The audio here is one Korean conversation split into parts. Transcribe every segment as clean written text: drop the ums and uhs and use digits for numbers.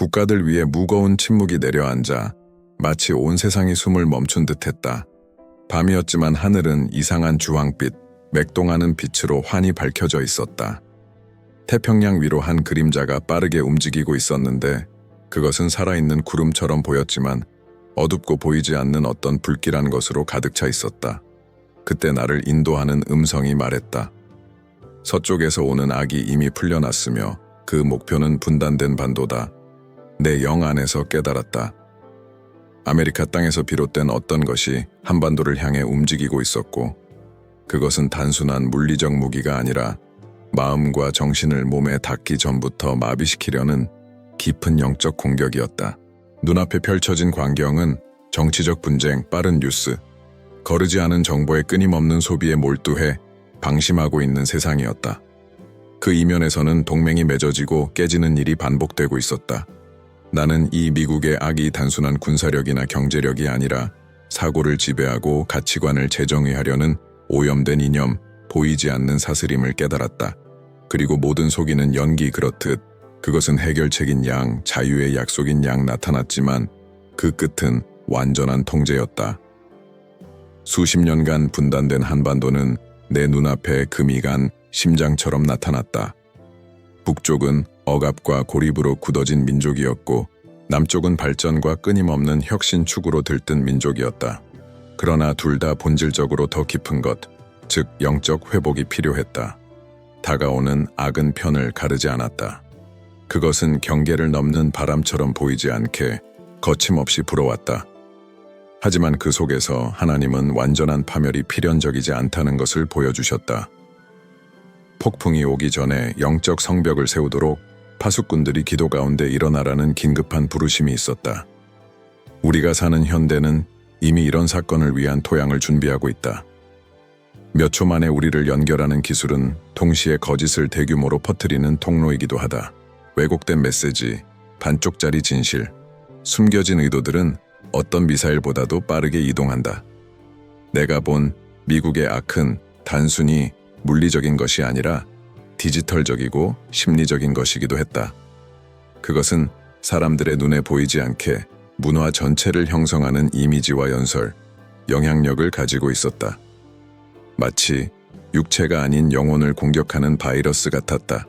국가들 위에 무거운 침묵이 내려앉아 마치 온 세상이 숨을 멈춘 듯했다. 밤이었지만 하늘은 이상한 주황빛, 맥동하는 빛으로 환히 밝혀져 있었다. 태평양 위로 한 그림자가 빠르게 움직이고 있었는데 그것은 살아있는 구름처럼 보였지만 어둡고 보이지 않는 어떤 불길한 것으로 가득 차 있었다. 그때 나를 인도하는 음성이 말했다. 서쪽에서 오는 악이 이미 풀려났으며 그 목표는 분단된 반도다. 내 영 안에서 깨달았다. 아메리카 땅에서 비롯된 어떤 것이 한반도를 향해 움직이고 있었고 그것은 단순한 물리적 무기가 아니라 마음과 정신을 몸에 닿기 전부터 마비시키려는 깊은 영적 공격이었다. 눈앞에 펼쳐진 광경은 정치적 분쟁, 빠른 뉴스, 거르지 않은 정보의 끊임없는 소비에 몰두해 방심하고 있는 세상이었다. 그 이면에서는 동맹이 맺어지고 깨지는 일이 반복되고 있었다. 나는 이 미국의 악이 단순한 군사력이나 경제력이 아니라 사고를 지배하고 가치관을 재정의하려는 오염된 이념, 보이지 않는 사슬임을 깨달았다. 그리고 모든 속이는 연기 그렇듯 그것은 해결책인 양, 자유의 약속인 양 나타났지만 그 끝은 완전한 통제였다. 수십 년간 분단된 한반도는 내 눈앞에 금이 간 심장처럼 나타났다. 북쪽은 억압과 고립으로 굳어진 민족이었고 남쪽은 발전과 끊임없는 혁신 축으로 들뜬 민족이었다. 그러나 둘 다 본질적으로 더 깊은 것, 즉 영적 회복이 필요했다. 다가오는 악은 편을 가르지 않았다. 그것은 경계를 넘는 바람처럼 보이지 않게 거침없이 불어왔다. 하지만 그 속에서 하나님은 완전한 파멸이 필연적이지 않다는 것을 보여주셨다. 폭풍이 오기 전에 영적 성벽을 세우도록 파수꾼들이 기도 가운데 일어나라는 긴급한 부르심이 있었다. 우리가 사는 현대는 이미 이런 사건을 위한 토양을 준비하고 있다. 몇 초 만에 우리를 연결하는 기술은 동시에 거짓을 대규모로 퍼뜨리는 통로이기도 하다. 왜곡된 메시지, 반쪽짜리 진실, 숨겨진 의도들은 어떤 미사일보다도 빠르게 이동한다. 내가 본 미국의 악은 단순히 물리적인 것이 아니라 디지털적이고 심리적인 것이기도 했다. 그것은 사람들의 눈에 보이지 않게 문화 전체를 형성하는 이미지와 연설, 영향력을 가지고 있었다. 마치 육체가 아닌 영혼을 공격하는 바이러스 같았다.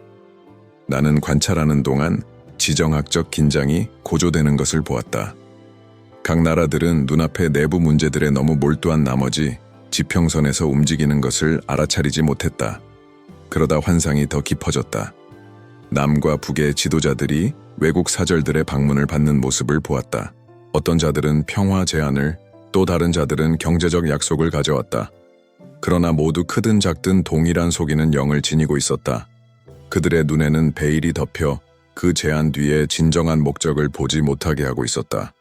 나는 관찰하는 동안 지정학적 긴장이 고조되는 것을 보았다. 각 나라들은 눈앞의 내부 문제들에 너무 몰두한 나머지 지평선에서 움직이는 것을 알아차리지 못했다. 그러다 환상이 더 깊어졌다. 남과 북의 지도자들이 외국 사절들의 방문을 받는 모습을 보았다. 어떤 자들은 평화 제안을, 또 다른 자들은 경제적 약속을 가져왔다. 그러나 모두 크든 작든 동일한 속이는 영을 지니고 있었다. 그들의 눈에는 베일이 덮여 그 제안 뒤에 진정한 목적을 보지 못하게 하고 있었다.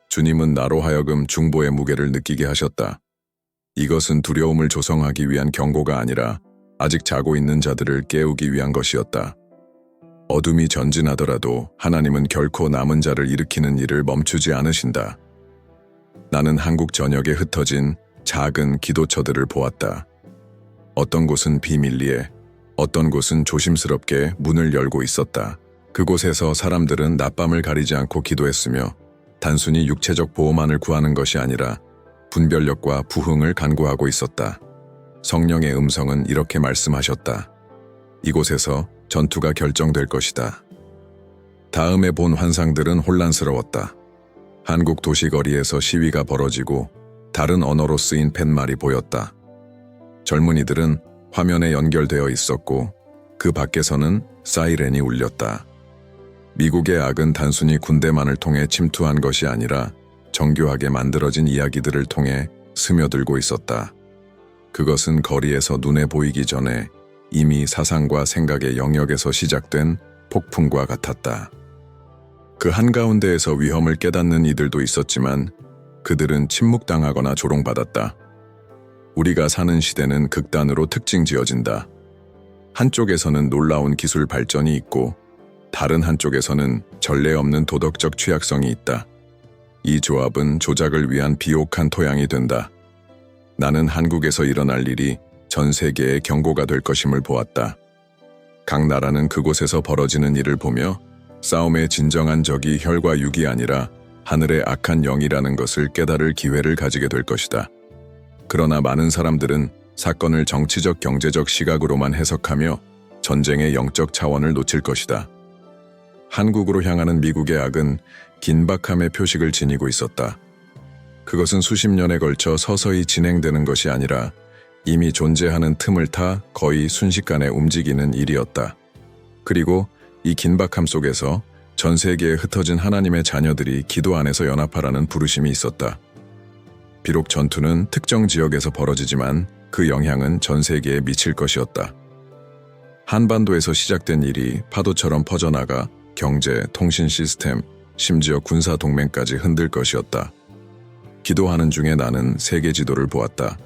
주님은 나로 하여금 중보의 무게를 느끼게 하셨다. 이것은 두려움을 조성하기 위한 경고가 아니라 아직 자고 있는 자들을 깨우기 위한 것이었다. 어둠이 전진하더라도 하나님은 결코 남은 자를 일으키는 일을 멈추지 않으신다. 나는 한국 전역에 흩어진 작은 기도처들을 보았다. 어떤 곳은 비밀리에, 어떤 곳은 조심스럽게 문을 열고 있었다. 그곳에서 사람들은 낮밤을 가리지 않고 기도했으며 단순히 육체적 보호만을 구하는 것이 아니라 분별력과 부흥을 간구하고 있었다. 성령의 음성은 이렇게 말씀하셨다. 이곳에서 전투가 결정될 것이다. 다음에 본 환상들은 혼란스러웠다. 한국 도시거리에서 시위가 벌어지고 다른 언어로 쓰인 팻말이 보였다. 젊은이들은 화면에 연결되어 있었고 그 밖에서는 사이렌이 울렸다. 미국의 악은 단순히 군대만을 통해 침투한 것이 아니라 정교하게 만들어진 이야기들을 통해 스며들고 있었다. 그것은 거리에서 눈에 보이기 전에 이미 사상과 생각의 영역에서 시작된 폭풍과 같았다. 그 한가운데에서 위험을 깨닫는 이들도 있었지만 그들은 침묵당하거나 조롱받았다. 우리가 사는 시대는 극단으로 특징 지어진다. 한쪽에서는 놀라운 기술 발전이 있고 다른 한쪽에서는 전례 없는 도덕적 취약성이 있다. 이 조합은 조작을 위한 비옥한 토양이 된다. 나는 한국에서 일어날 일이 전 세계의 경고가 될 것임을 보았다. 각 나라는 그곳에서 벌어지는 일을 보며 싸움의 진정한 적이 혈과 육이 아니라 하늘의 악한 영이라는 것을 깨달을 기회를 가지게 될 것이다. 그러나 많은 사람들은 사건을 정치적 경제적 시각으로만 해석하며 전쟁의 영적 차원을 놓칠 것이다. 한국으로 향하는 미국의 악은 긴박함의 표식을 지니고 있었다. 그것은 수십 년에 걸쳐 서서히 진행되는 것이 아니라 이미 존재하는 틈을 타 거의 순식간에 움직이는 일이었다. 그리고 이 긴박함 속에서 전 세계에 흩어진 하나님의 자녀들이 기도 안에서 연합하라는 부르심이 있었다. 비록 전투는 특정 지역에서 벌어지지만 그 영향은 전 세계에 미칠 것이었다. 한반도에서 시작된 일이 파도처럼 퍼져나가 경제, 통신 시스템, 심지어 군사 동맹까지 흔들 것이었다. 기도하는 중에 나는 세계 지도를 보았다.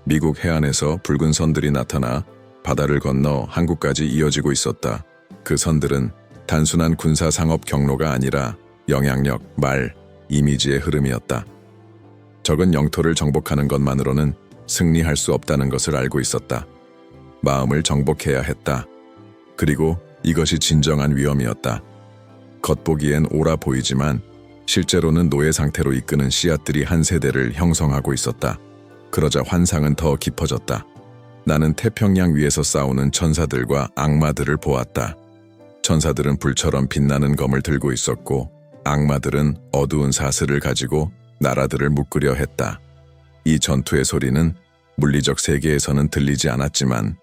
미국 해안에서 붉은 선들이 나타나 바다를 건너 한국까지 이어지고 있었다. 그 선들은 단순한 군사 상업 경로가 아니라 영향력, 말, 이미지의 흐름이었다. 적은 영토를 정복하는 것만으로는 승리할 수 없다는 것을 알고 있었다. 마음을 정복해야 했다. 그리고 이것이 진정한 위험이었다. 겉보기엔 옳아 보이지만 실제로는 노예 상태로 이끄는 씨앗들이 한 세대를 형성하고 있었다. 그러자 환상은 더 깊어졌다. 나는 태평양 위에서 싸우는 천사들과 악마들을 보았다. 천사들은 불처럼 빛나는 검을 들고 있었고 악마들은 어두운 사슬을 가지고 나라들을 묶으려 했다. 이 전투의 소리는 물리적 세계에서는 들리지 않았지만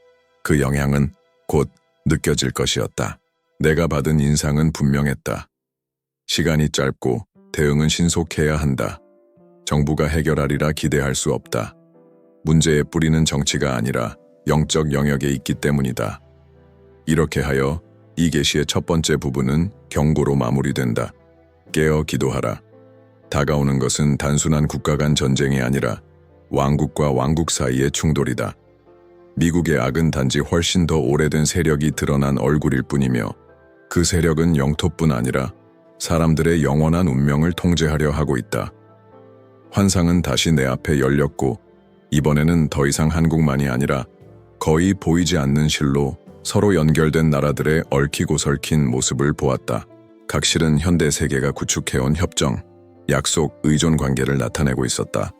그 영향은 곧 느껴질 것이었다. 내가 받은 인상은 분명했다. 시간이 짧고 대응은 신속해야 한다. 정부가 해결하리라 기대할 수 없다. 문제의 뿌리는 정치가 아니라 영적 영역에 있기 때문이다. 이렇게 하여 이 계시의 첫 번째 부분은 경고로 마무리된다. 깨어 기도하라. 다가오는 것은 단순한 국가 간 전쟁이 아니라 왕국과 왕국 사이의 충돌이다. 미국의 악은 단지 훨씬 더 오래된 세력이 드러난 얼굴일 뿐이며 그 세력은 영토뿐 아니라 사람들의 영원한 운명을 통제하려 하고 있다. 환상은 다시 내 앞에 열렸고 이번에는 더 이상 한국만이 아니라 거의 보이지 않는 실로 서로 연결된 나라들의 얽히고 설킨 모습을 보았다. 각 실은 현대 세계가 구축해온 협정, 약속, 의존 관계를 나타내고 있었다.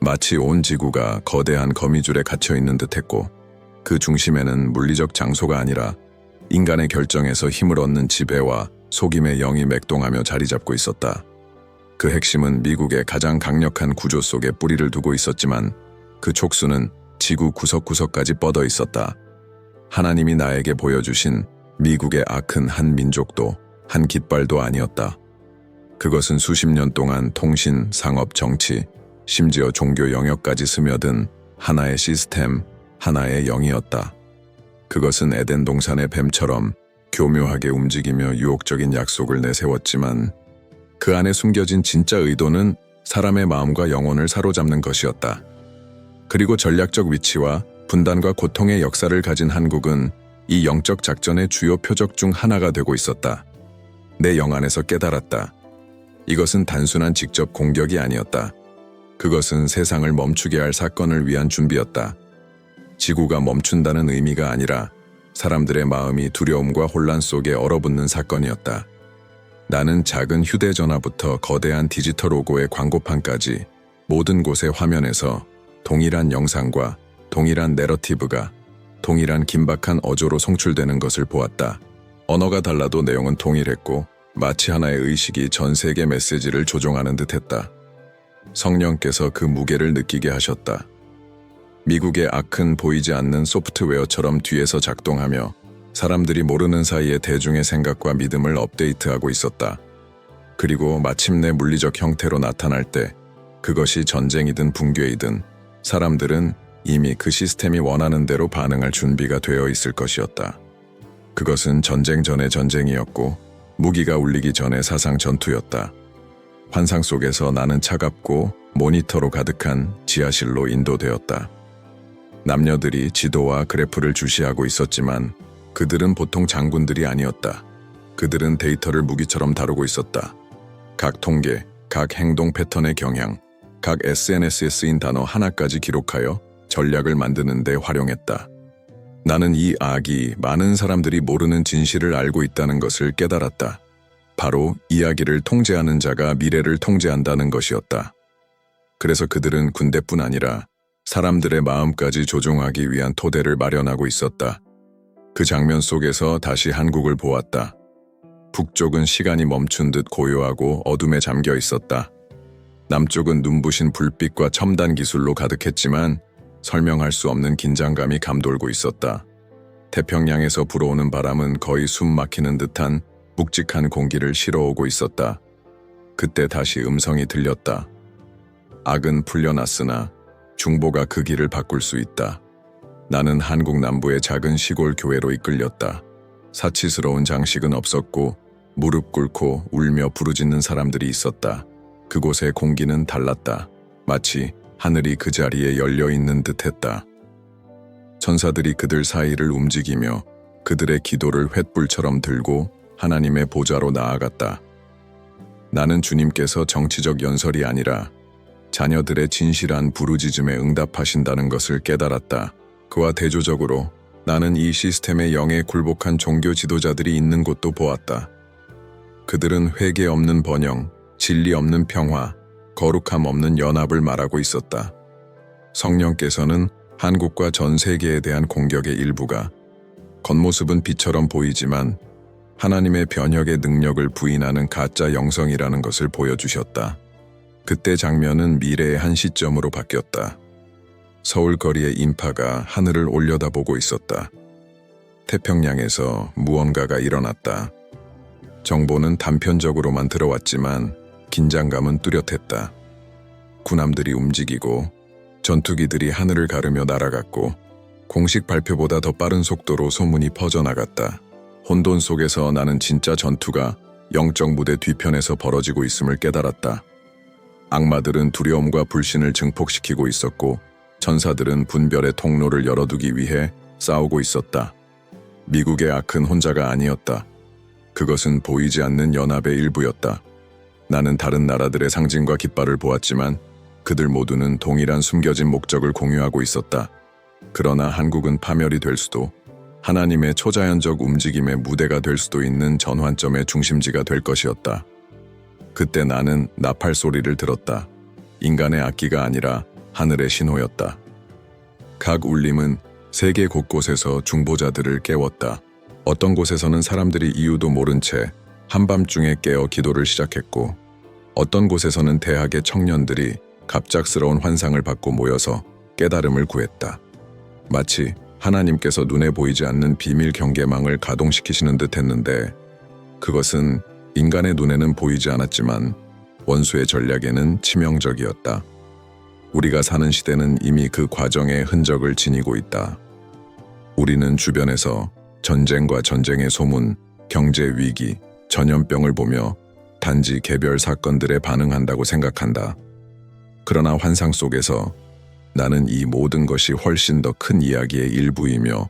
마치 온 지구가 거대한 거미줄에 갇혀있는 듯했고 그 중심에는 물리적 장소가 아니라 인간의 결정에서 힘을 얻는 지배와 속임의 영이 맥동하며 자리 잡고 있었다. 그 핵심은 미국의 가장 강력한 구조 속에 뿌리를 두고 있었지만 그 촉수는 지구 구석구석까지 뻗어 있었다. 하나님이 나에게 보여주신 미국의 악은 한 민족도 한 깃발도 아니었다. 그것은 수십 년 동안 통신, 상업, 정치, 심지어 종교 영역까지 스며든 하나의 시스템, 하나의 영이었다. 그것은 에덴 동산의 뱀처럼 교묘하게 움직이며 유혹적인 약속을 내세웠지만 그 안에 숨겨진 진짜 의도는 사람의 마음과 영혼을 사로잡는 것이었다. 그리고 전략적 위치와 분단과 고통의 역사를 가진 한국은 이 영적 작전의 주요 표적 중 하나가 되고 있었다. 내 영 안에서 깨달았다. 이것은 단순한 직접 공격이 아니었다. 그것은 세상을 멈추게 할 사건을 위한 준비였다. 지구가 멈춘다는 의미가 아니라 사람들의 마음이 두려움과 혼란 속에 얼어붙는 사건이었다. 나는 작은 휴대전화부터 거대한 디지털 로고의 광고판까지 모든 곳의 화면에서 동일한 영상과 동일한 내러티브가 동일한 긴박한 어조로 송출되는 것을 보았다. 언어가 달라도 내용은 동일했고 마치 하나의 의식이 전 세계 메시지를 조종하는 듯했다. 성령께서 그 무게를 느끼게 하셨다. 미국의 악은 보이지 않는 소프트웨어처럼 뒤에서 작동하며 사람들이 모르는 사이에 대중의 생각과 믿음을 업데이트하고 있었다. 그리고 마침내 물리적 형태로 나타날 때 그것이 전쟁이든 붕괴이든 사람들은 이미 그 시스템이 원하는 대로 반응할 준비가 되어 있을 것이었다. 그것은 전쟁 전의 전쟁이었고 무기가 울리기 전의 사상 전투였다. 환상 속에서 나는 차갑고 모니터로 가득한 지하실로 인도되었다. 남녀들이 지도와 그래프를 주시하고 있었지만 그들은 보통 장군들이 아니었다. 그들은 데이터를 무기처럼 다루고 있었다. 각 통계, 각 행동 패턴의 경향, 각 SNS에 쓰인 단어 하나까지 기록하여 전략을 만드는 데 활용했다. 나는 이 악이 많은 사람들이 모르는 진실을 알고 있다는 것을 깨달았다. 바로 이야기를 통제하는 자가 미래를 통제한다는 것이었다. 그래서 그들은 군대뿐 아니라 사람들의 마음까지 조종하기 위한 토대를 마련하고 있었다. 그 장면 속에서 다시 한국을 보았다. 북쪽은 시간이 멈춘 듯 고요하고 어둠에 잠겨 있었다. 남쪽은 눈부신 불빛과 첨단 기술로 가득했지만 설명할 수 없는 긴장감이 감돌고 있었다. 태평양에서 불어오는 바람은 거의 숨 막히는 듯한 묵직한 공기를 실어오고 있었다. 그때 다시 음성이 들렸다. 악은 풀려났으나 중보가 그 길을 바꿀 수 있다. 나는 한국 남부의 작은 시골 교회로 이끌렸다. 사치스러운 장식은 없었고 무릎 꿇고 울며 부르짖는 사람들이 있었다. 그곳의 공기는 달랐다. 마치 하늘이 그 자리에 열려있는 듯했다. 천사들이 그들 사이를 움직이며 그들의 기도를 횃불처럼 들고 하나님의 보좌로 나아갔다. 나는 주님께서 정치적 연설이 아니라 자녀들의 진실한 부르짖음에 응답하신다는 것을 깨달았다. 그와 대조적으로 나는 이 시스템의 영에 굴복한 종교 지도자들이 있는 곳도 보았다. 그들은 회개 없는 번영, 진리 없는 평화, 거룩함 없는 연합을 말하고 있었다. 성령께서는 한국과 전 세계에 대한 공격의 일부가 겉모습은 빛처럼 보이지만 하나님의 변혁의 능력을 부인하는 가짜 영성이라는 것을 보여주셨다. 그때 장면은 미래의 한 시점으로 바뀌었다. 서울 거리의 인파가 하늘을 올려다보고 있었다. 태평양에서 무언가가 일어났다. 정보는 단편적으로만 들어왔지만 긴장감은 뚜렷했다. 군함들이 움직이고 전투기들이 하늘을 가르며 날아갔고 공식 발표보다 더 빠른 속도로 소문이 퍼져나갔다. 혼돈 속에서 나는 진짜 전투가 영적 무대 뒤편에서 벌어지고 있음을 깨달았다. 악마들은 두려움과 불신을 증폭시키고 있었고 천사들은 분별의 통로를 열어두기 위해 싸우고 있었다. 미국의 악은 혼자가 아니었다. 그것은 보이지 않는 연합의 일부였다. 나는 다른 나라들의 상징과 깃발을 보았지만 그들 모두는 동일한 숨겨진 목적을 공유하고 있었다. 그러나 한국은 파멸이 될 수도 하나님의 초자연적 움직임의 무대가 될 수도 있는 전환점의 중심지가 될 것이었다. 그때 나는 나팔 소리를 들었다. 인간의 악기가 아니라 하늘의 신호였다. 각 울림은 세계 곳곳에서 중보자들을 깨웠다. 어떤 곳에서는 사람들이 이유도 모른 채 한밤중에 깨어 기도를 시작했고 어떤 곳에서는 대학의 청년들이 갑작스러운 환상을 받고 모여서 깨달음을 구했다. 마치 하나님께서 눈에 보이지 않는 비밀 경계망을 가동시키시는 듯 했는데 그것은 인간의 눈에는 보이지 않았지만 원수의 전략에는 치명적이었다. 우리가 사는 시대는 이미 그 과정의 흔적을 지니고 있다. 우리는 주변에서 전쟁과 전쟁의 소문, 경제 위기, 전염병을 보며 단지 개별 사건들에 반응한다고 생각한다. 그러나 환상 속에서 나는 이 모든 것이 훨씬 더 큰 이야기의 일부이며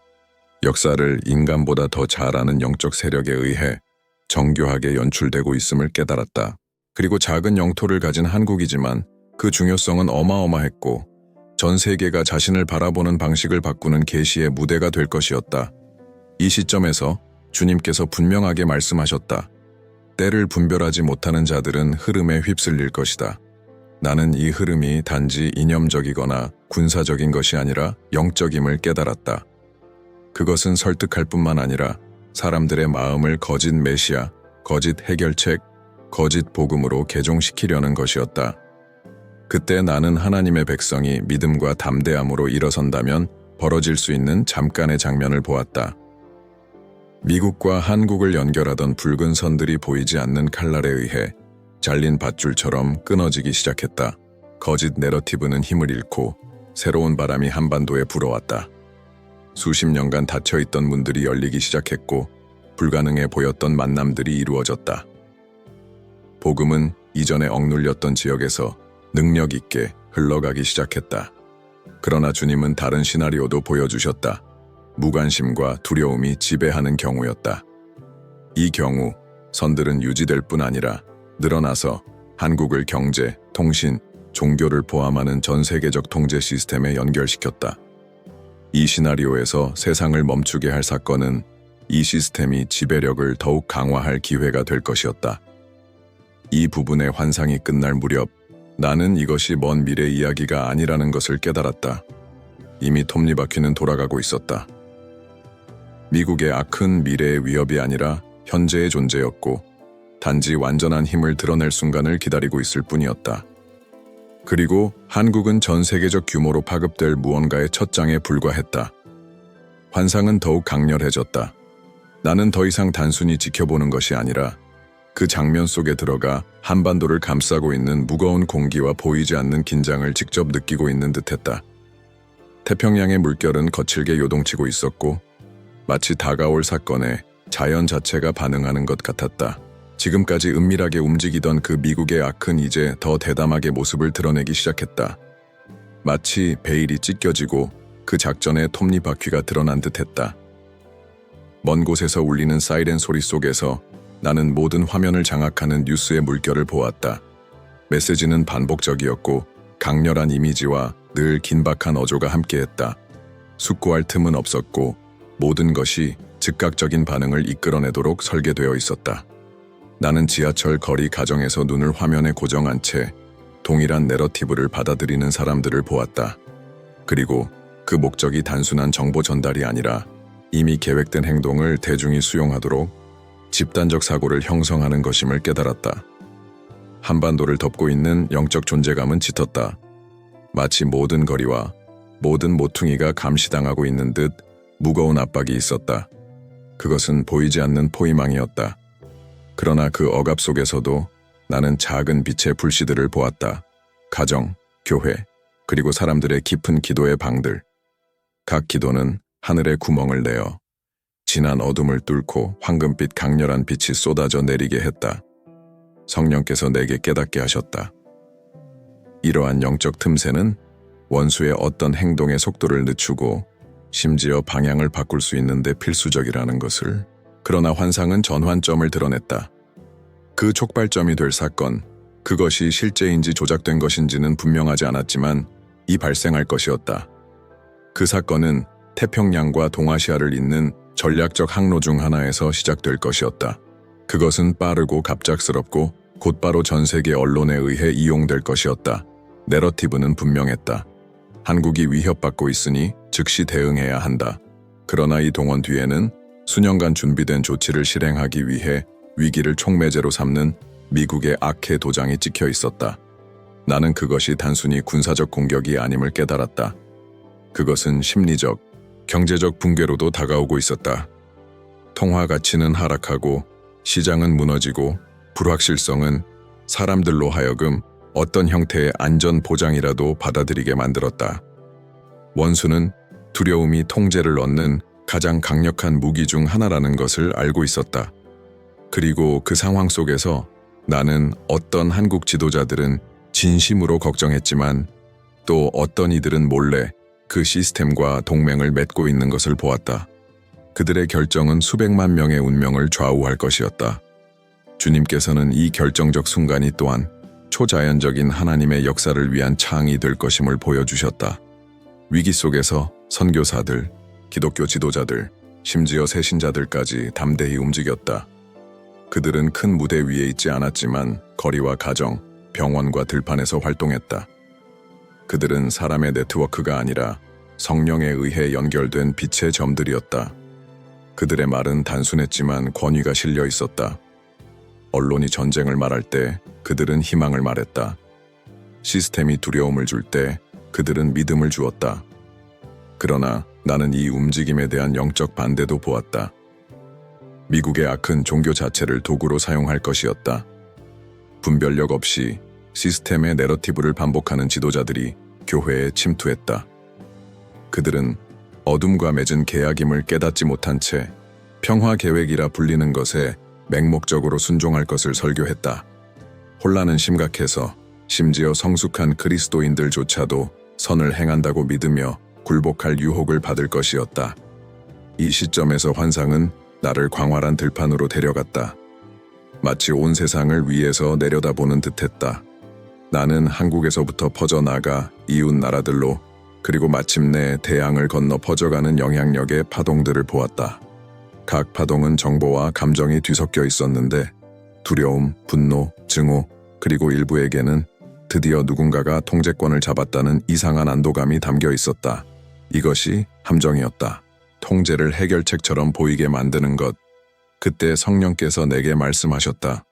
역사를 인간보다 더 잘 아는 영적 세력에 의해 정교하게 연출되고 있음을 깨달았다. 그리고 작은 영토를 가진 한국이지만 그 중요성은 어마어마했고 전 세계가 자신을 바라보는 방식을 바꾸는 계시의 무대가 될 것이었다. 이 시점에서 주님께서 분명하게 말씀하셨다. 때를 분별하지 못하는 자들은 흐름에 휩쓸릴 것이다. 나는 이 흐름이 단지 이념적이거나 군사적인 것이 아니라 영적임을 깨달았다. 그것은 설득할 뿐만 아니라 사람들의 마음을 거짓 메시아, 거짓 해결책, 거짓 복음으로 개종시키려는 것이었다. 그때 나는 하나님의 백성이 믿음과 담대함으로 일어선다면 벌어질 수 있는 잠깐의 장면을 보았다. 미국과 한국을 연결하던 붉은 선들이 보이지 않는 칼날에 의해 잘린 밧줄처럼 끊어지기 시작했다. 거짓 내러티브는 힘을 잃고 새로운 바람이 한반도에 불어왔다. 수십 년간 닫혀있던 문들이 열리기 시작했고 불가능해 보였던 만남들이 이루어졌다. 복음은 이전에 억눌렸던 지역에서 능력 있게 흘러가기 시작했다. 그러나 주님은 다른 시나리오도 보여주셨다. 무관심과 두려움이 지배하는 경우였다. 이 경우 선들은 유지될 뿐 아니라 늘어나서 한국을 경제, 통신, 종교를 포함하는 전 세계적 통제 시스템에 연결시켰다. 이 시나리오에서 세상을 멈추게 할 사건은 이 시스템이 지배력을 더욱 강화할 기회가 될 것이었다. 이 부분의 환상이 끝날 무렵 나는 이것이 먼 미래 이야기가 아니라는 것을 깨달았다. 이미 톱니바퀴는 돌아가고 있었다. 미국의 악은 미래의 위협이 아니라 현재의 존재였고 단지 완전한 힘을 드러낼 순간을 기다리고 있을 뿐이었다. 그리고 한국은 전 세계적 규모로 파급될 무언가의 첫 장에 불과했다. 환상은 더욱 강렬해졌다. 나는 더 이상 단순히 지켜보는 것이 아니라 그 장면 속에 들어가 한반도를 감싸고 있는 무거운 공기와 보이지 않는 긴장을 직접 느끼고 있는 듯했다. 태평양의 물결은 거칠게 요동치고 있었고 마치 다가올 사건에 자연 자체가 반응하는 것 같았다. 지금까지 은밀하게 움직이던 그 미국의 악은 이제 더 대담하게 모습을 드러내기 시작했다. 마치 베일이 찢겨지고 그 작전의 톱니바퀴가 드러난 듯했다. 먼 곳에서 울리는 사이렌 소리 속에서 나는 모든 화면을 장악하는 뉴스의 물결을 보았다. 메시지는 반복적이었고 강렬한 이미지와 늘 긴박한 어조가 함께했다. 숙고할 틈은 없었고 모든 것이 즉각적인 반응을 이끌어내도록 설계되어 있었다. 나는 지하철 거리 가정에서 눈을 화면에 고정한 채 동일한 내러티브를 받아들이는 사람들을 보았다. 그리고 그 목적이 단순한 정보 전달이 아니라 이미 계획된 행동을 대중이 수용하도록 집단적 사고를 형성하는 것임을 깨달았다. 한반도를 덮고 있는 영적 존재감은 짙었다. 마치 모든 거리와 모든 모퉁이가 감시당하고 있는 듯 무거운 압박이 있었다. 그것은 보이지 않는 포위망이었다. 그러나 그 억압 속에서도 나는 작은 빛의 불씨들을 보았다. 가정, 교회, 그리고 사람들의 깊은 기도의 방들. 각 기도는 하늘의 구멍을 내어 진한 어둠을 뚫고 황금빛 강렬한 빛이 쏟아져 내리게 했다. 성령께서 내게 깨닫게 하셨다. 이러한 영적 틈새는 원수의 어떤 행동의 속도를 늦추고 심지어 방향을 바꿀 수 있는데 필수적이라는 것을. 그러나 환상은 전환점을 드러냈다. 그 촉발점이 될 사건, 그것이 실제인지 조작된 것인지는 분명하지 않았지만 이 발생할 것이었다. 그 사건은 태평양과 동아시아를 잇는 전략적 항로 중 하나에서 시작될 것이었다. 그것은 빠르고 갑작스럽고 곧바로 전 세계 언론에 의해 이용될 것이었다. 내러티브는 분명했다. 한국이 위협받고 있으니 즉시 대응해야 한다. 그러나 이 동원 뒤에는 수년간 준비된 조치를 실행하기 위해 위기를 촉매제로 삼는 미국의 악의 도장이 찍혀 있었다. 나는 그것이 단순히 군사적 공격이 아님을 깨달았다. 그것은 심리적, 경제적 붕괴로도 다가오고 있었다. 통화 가치는 하락하고 시장은 무너지고 불확실성은 사람들로 하여금 어떤 형태의 안전 보장이라도 받아들이게 만들었다. 원수는 두려움이 통제를 얻는 가장 강력한 무기 중 하나라는 것을 알고 있었다. 그리고 그 상황 속에서 나는 어떤 한국 지도자들은 진심으로 걱정했지만 또 어떤 이들은 몰래 그 시스템과 동맹을 맺고 있는 것을 보았다. 그들의 결정은 수백만 명의 운명을 좌우할 것이었다. 주님께서는 이 결정적 순간이 또한 초자연적인 하나님의 역사를 위한 창이 될 것임을 보여주셨다. 위기 속에서 선교사들, 기독교 지도자들, 심지어 새신자들까지 담대히 움직였다. 그들은 큰 무대 위에 있지 않았지만 거리와 가정, 병원과 들판에서 활동했다. 그들은 사람의 네트워크가 아니라 성령에 의해 연결된 빛의 점들이었다. 그들의 말은 단순했지만 권위가 실려 있었다. 언론이 전쟁을 말할 때 그들은 희망을 말했다. 시스템이 두려움을 줄 때 그들은 믿음을 주었다. 그러나 나는 이 움직임에 대한 영적 반대도 보았다. 미국의 악은 종교 자체를 도구로 사용할 것이었다. 분별력 없이 시스템의 내러티브를 반복하는 지도자들이 교회에 침투했다. 그들은 어둠과 맺은 계약임을 깨닫지 못한 채 평화 계획이라 불리는 것에 맹목적으로 순종할 것을 설교했다. 혼란은 심각해서 심지어 성숙한 그리스도인들조차도 선을 행한다고 믿으며 굴복할 유혹을 받을 것이었다. 이 시점에서 환상은 나를 광활한 들판으로 데려갔다. 마치 온 세상을 위에서 내려다보는 듯했다. 나는 한국에서부터 퍼져나가 이웃 나라들로 그리고 마침내 대양을 건너 퍼져가는 영향력의 파동들을 보았다. 각 파동은 정보와 감정이 뒤섞여 있었는데 두려움, 분노, 증오, 그리고 일부에게는 드디어 누군가가 통제권을 잡았다는 이상한 안도감이 담겨 있었다. 이것이 함정이었다. 통제를 해결책처럼 보이게 만드는 것. 그때 성령께서 내게 말씀하셨다.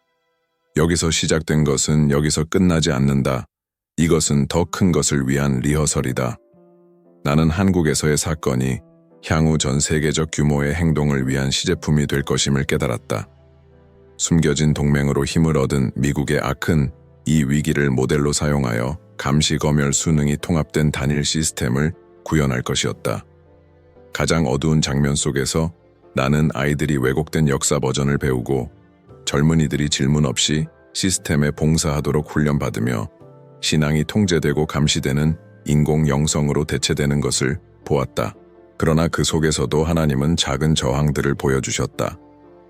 여기서 시작된 것은 여기서 끝나지 않는다. 이것은 더 큰 것을 위한 리허설이다. 나는 한국에서의 사건이 향후 전 세계적 규모의 행동을 위한 시제품이 될 것임을 깨달았다. 숨겨진 동맹으로 힘을 얻은 미국의 아크는 이 위기를 모델로 사용하여 감시, 검열, 수능이 통합된 단일 시스템을 구현할 것이었다. 가장 어두운 장면 속에서 나는 아이들이 왜곡된 역사 버전을 배우고 젊은이들이 질문 없이 시스템에 봉사하도록 훈련받으며 신앙이 통제되고 감시되는 인공 영성으로 대체되는 것을 보았다. 그러나 그 속에서도 하나님은 작은 저항들을 보여주셨다.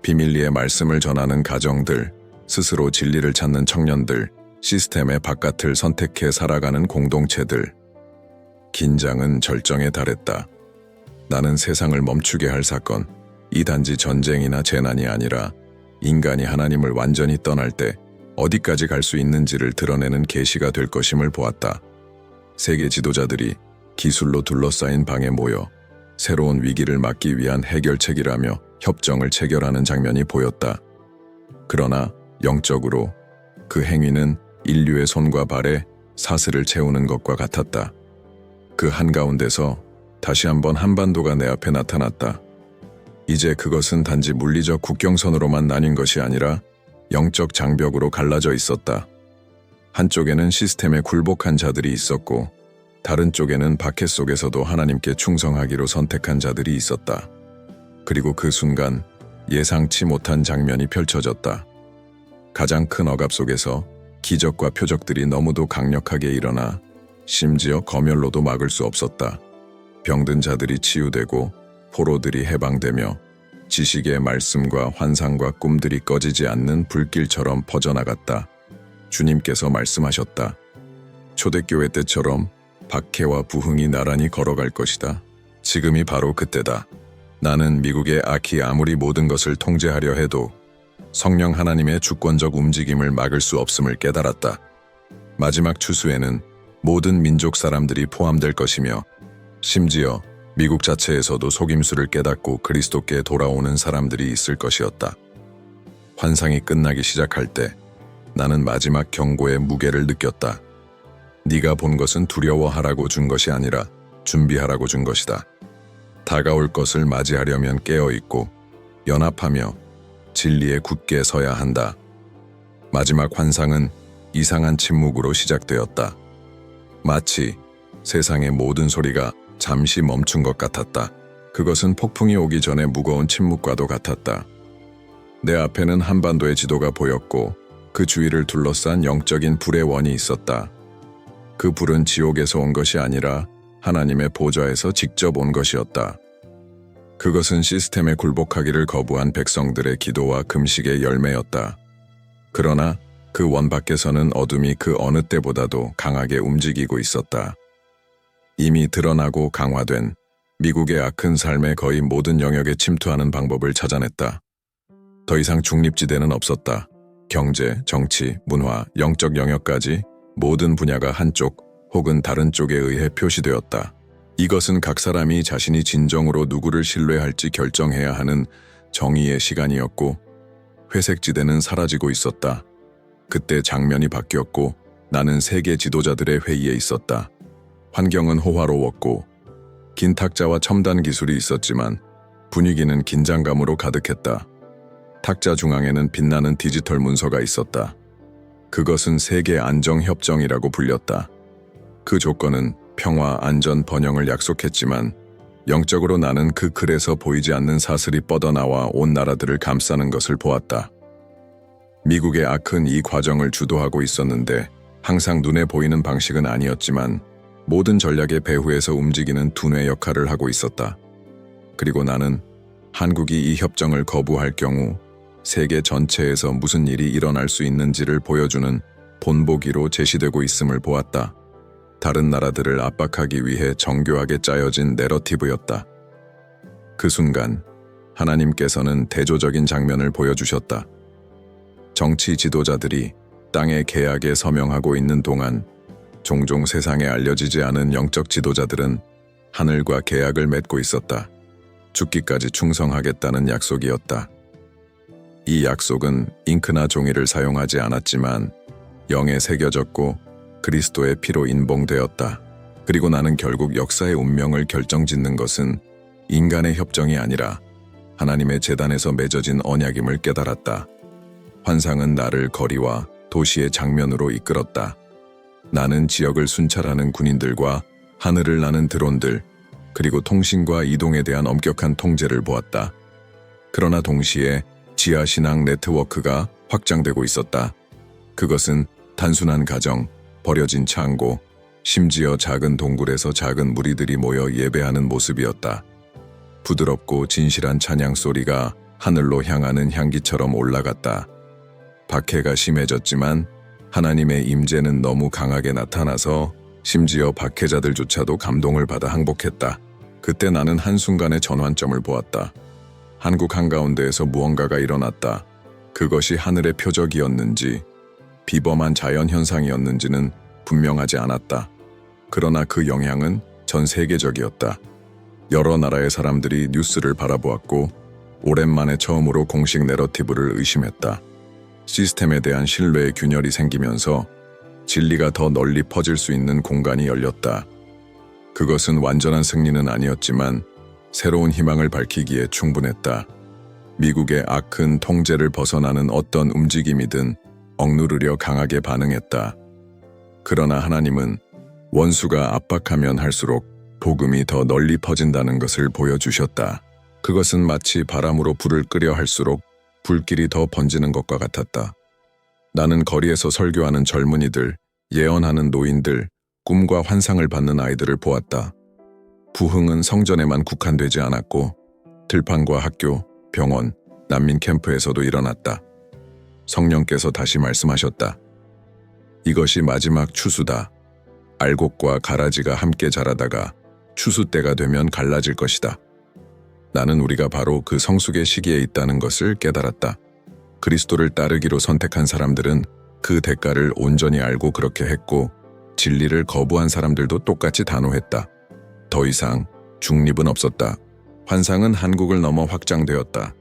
비밀리에 말씀을 전하는 가정들, 스스로 진리를 찾는 청년들, 시스템의 바깥을 선택해 살아가는 공동체들. 긴장은 절정에 달했다. 나는 세상을 멈추게 할 사건, 이 단지 전쟁이나 재난이 아니라 인간이 하나님을 완전히 떠날 때 어디까지 갈 수 있는지를 드러내는 계시가 될 것임을 보았다. 세계 지도자들이 기술로 둘러싸인 방에 모여 새로운 위기를 막기 위한 해결책이라며 협정을 체결하는 장면이 보였다. 그러나 영적으로 그 행위는 인류의 손과 발에 사슬을 채우는 것과 같았다. 그 한가운데서 다시 한번 한반도가 내 앞에 나타났다. 이제 그것은 단지 물리적 국경선으로만 나뉜 것이 아니라 영적 장벽으로 갈라져 있었다. 한쪽에는 시스템에 굴복한 자들이 있었고 다른 쪽에는 박해 속에서도 하나님께 충성하기로 선택한 자들이 있었다. 그리고 그 순간 예상치 못한 장면이 펼쳐졌다. 가장 큰 억압 속에서 기적과 표적들이 너무도 강력하게 일어나 심지어 검열로도 막을 수 없었다. 병든 자들이 치유되고 포로들이 해방되며 지식의 말씀과 환상과 꿈들이 꺼지지 않는 불길처럼 퍼져나갔다. 주님께서 말씀하셨다. 초대교회 때처럼 박해와 부흥이 나란히 걸어갈 것이다. 지금이 바로 그때다. 나는 미국의 악이 아무리 모든 것을 통제하려 해도 성령 하나님의 주권적 움직임을 막을 수 없음을 깨달았다. 마지막 추수에는 모든 민족 사람들이 포함될 것이며 심지어 미국 자체에서도 속임수를 깨닫고 그리스도께 돌아오는 사람들이 있을 것이었다. 환상이 끝나기 시작할 때 나는 마지막 경고의 무게를 느꼈다. 네가 본 것은 두려워하라고 준 것이 아니라 준비하라고 준 것이다. 다가올 것을 맞이하려면 깨어있고 연합하며 진리에 굳게 서야 한다. 마지막 환상은 이상한 침묵으로 시작되었다. 마치 세상의 모든 소리가 잠시 멈춘 것 같았다. 그것은 폭풍이 오기 전에 무거운 침묵과도 같았다. 내 앞에는 한반도의 지도가 보였고 그 주위를 둘러싼 영적인 불의 원이 있었다. 그 불은 지옥에서 온 것이 아니라 하나님의 보좌에서 직접 온 것이었다. 그것은 시스템에 굴복하기를 거부한 백성들의 기도와 금식의 열매였다. 그러나 그 원 밖에서는 어둠이 그 어느 때보다도 강하게 움직이고 있었다. 이미 드러나고 강화된 미국의 악한 삶의 거의 모든 영역에 침투하는 방법을 찾아냈다. 더 이상 중립지대는 없었다. 경제, 정치, 문화, 영적 영역까지 모든 분야가 한쪽 혹은 다른 쪽에 의해 표시되었다. 이것은 각 사람이 자신이 진정으로 누구를 신뢰할지 결정해야 하는 정의의 시간이었고 회색지대는 사라지고 있었다. 그때 장면이 바뀌었고 나는 세계 지도자들의 회의에 있었다. 환경은 호화로웠고 긴 탁자와 첨단 기술이 있었지만 분위기는 긴장감으로 가득했다. 탁자 중앙에는 빛나는 디지털 문서가 있었다. 그것은 세계 안정협정이라고 불렸다. 그 조건은 평화, 안전, 번영을 약속했지만 영적으로 나는 그 글에서 보이지 않는 사슬이 뻗어나와 온 나라들을 감싸는 것을 보았다. 미국의 악은 이 과정을 주도하고 있었는데 항상 눈에 보이는 방식은 아니었지만 모든 전략의 배후에서 움직이는 두뇌 역할을 하고 있었다. 그리고 나는 한국이 이 협정을 거부할 경우 세계 전체에서 무슨 일이 일어날 수 있는지를 보여주는 본보기로 제시되고 있음을 보았다. 다른 나라들을 압박하기 위해 정교하게 짜여진 내러티브였다. 그 순간 하나님께서는 대조적인 장면을 보여주셨다. 정치 지도자들이 땅의 계약에 서명하고 있는 동안 종종 세상에 알려지지 않은 영적 지도자들은 하늘과 계약을 맺고 있었다. 죽기까지 충성하겠다는 약속이었다. 이 약속은 잉크나 종이를 사용하지 않았지만 영에 새겨졌고 그리스도의 피로 인봉되었다. 그리고 나는 결국 역사의 운명을 결정짓는 것은 인간의 협정이 아니라 하나님의 제단에서 맺어진 언약임을 깨달았다. 환상은 나를 거리와 도시의 장면으로 이끌었다. 나는 지역을 순찰하는 군인들과 하늘을 나는 드론들, 그리고 통신과 이동에 대한 엄격한 통제를 보았다. 그러나 동시에 지하신앙 네트워크가 확장되고 있었다. 그것은 단순한 가정, 버려진 창고, 심지어 작은 동굴에서 작은 무리들이 모여 예배하는 모습이었다. 부드럽고 진실한 찬양 소리가 하늘로 향하는 향기처럼 올라갔다. 박해가 심해졌지만 하나님의 임재는 너무 강하게 나타나서 심지어 박해자들조차도 감동을 받아 항복했다. 그때 나는 한순간의 전환점을 보았다. 한국 한가운데에서 무언가가 일어났다. 그것이 하늘의 표적이었는지 비범한 자연현상이었는지는 분명하지 않았다. 그러나 그 영향은 전 세계적이었다. 여러 나라의 사람들이 뉴스를 바라보았고 오랜만에 처음으로 공식 내러티브를 의심했다. 시스템에 대한 신뢰의 균열이 생기면서 진리가 더 널리 퍼질 수 있는 공간이 열렸다. 그것은 완전한 승리는 아니었지만 새로운 희망을 밝히기에 충분했다. 미국의 악한 통제를 벗어나는 어떤 움직임이든 억누르려 강하게 반응했다. 그러나 하나님은 원수가 압박하면 할수록 복음이 더 널리 퍼진다는 것을 보여주셨다. 그것은 마치 바람으로 불을 끄려 할수록 불길이 더 번지는 것과 같았다. 나는 거리에서 설교하는 젊은이들, 예언하는 노인들, 꿈과 환상을 받는 아이들을 보았다. 부흥은 성전에만 국한되지 않았고 들판과 학교, 병원, 난민 캠프에서도 일어났다. 성령께서 다시 말씀하셨다. 이것이 마지막 추수다. 알곡과 가라지가 함께 자라다가 추수 때가 되면 갈라질 것이다. 나는 우리가 바로 그 성숙의 시기에 있다는 것을 깨달았다. 그리스도를 따르기로 선택한 사람들은 그 대가를 온전히 알고 그렇게 했고 진리를 거부한 사람들도 똑같이 단호했다. 더 이상 중립은 없었다. 환상은 한국을 넘어 확장되었다.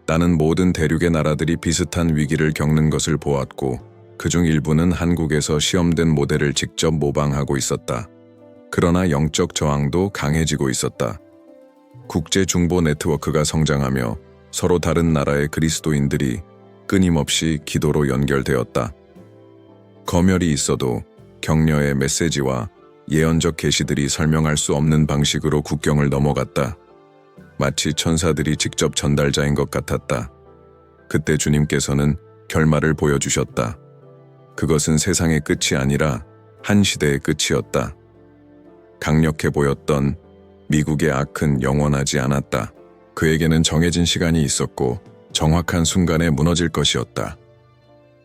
나는 모든 대륙의 나라들이 비슷한 위기를 겪는 것을 보았고 그중 일부는 한국에서 시험된 모델을 직접 모방하고 있었다. 그러나 영적 저항도 강해지고 있었다. 국제 중보 네트워크가 성장하며 서로 다른 나라의 그리스도인들이 끊임없이 기도로 연결되었다. 검열이 있어도 격려의 메시지와 예언적 계시들이 설명할 수 없는 방식으로 국경을 넘어갔다. 마치 천사들이 직접 전달자인 것 같았다. 그때 주님께서는 결말을 보여주셨다. 그것은 세상의 끝이 아니라 한 시대의 끝이었다. 강력해 보였던 미국의 악은 영원하지 않았다. 그에게는 정해진 시간이 있었고 정확한 순간에 무너질 것이었다.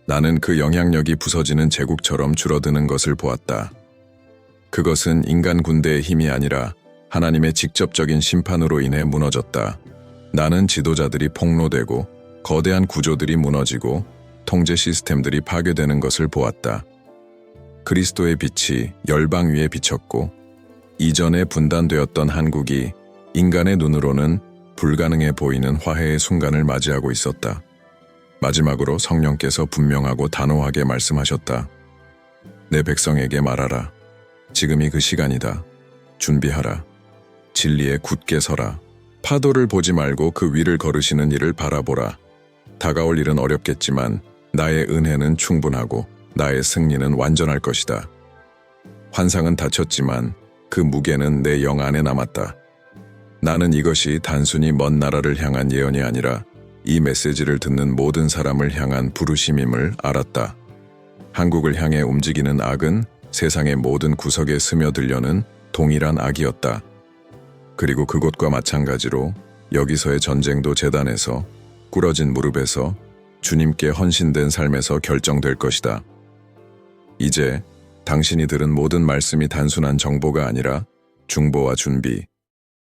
나는 그 영향력이 부서지는 제국처럼 줄어드는 것을 보았다. 그것은 인간 군대의 힘이 아니라 하나님의 직접적인 심판으로 인해 무너졌다. 나는 지도자들이 폭로되고 거대한 구조들이 무너지고 통제 시스템들이 파괴되는 것을 보았다. 그리스도의 빛이 열방 위에 비쳤고 이전에 분단되었던 한국이 인간의 눈으로는 불가능해 보이는 화해의 순간을 맞이하고 있었다. 마지막으로 성령께서 분명하고 단호하게 말씀하셨다. 내 백성에게 말하라. 지금이 그 시간이다. 준비하라. 진리에 굳게 서라. 파도를 보지 말고 그 위를 걸으시는 이를 바라보라. 다가올 일은 어렵겠지만 나의 은혜는 충분하고 나의 승리는 완전할 것이다. 환상은 닫혔지만 그 무게는 내 영 안에 남았다. 나는 이것이 단순히 먼 나라를 향한 예언이 아니라 이 메시지를 듣는 모든 사람을 향한 부르심임을 알았다. 한국을 향해 움직이는 악은 세상의 모든 구석에 스며들려는 동일한 악이었다. 그리고 그곳과 마찬가지로 여기서의 전쟁도 제단에서 꿇어진 무릎에서 주님께 헌신된 삶에서 결정될 것이다. 이제 당신이 들은 모든 말씀이 단순한 정보가 아니라 중보와 준비,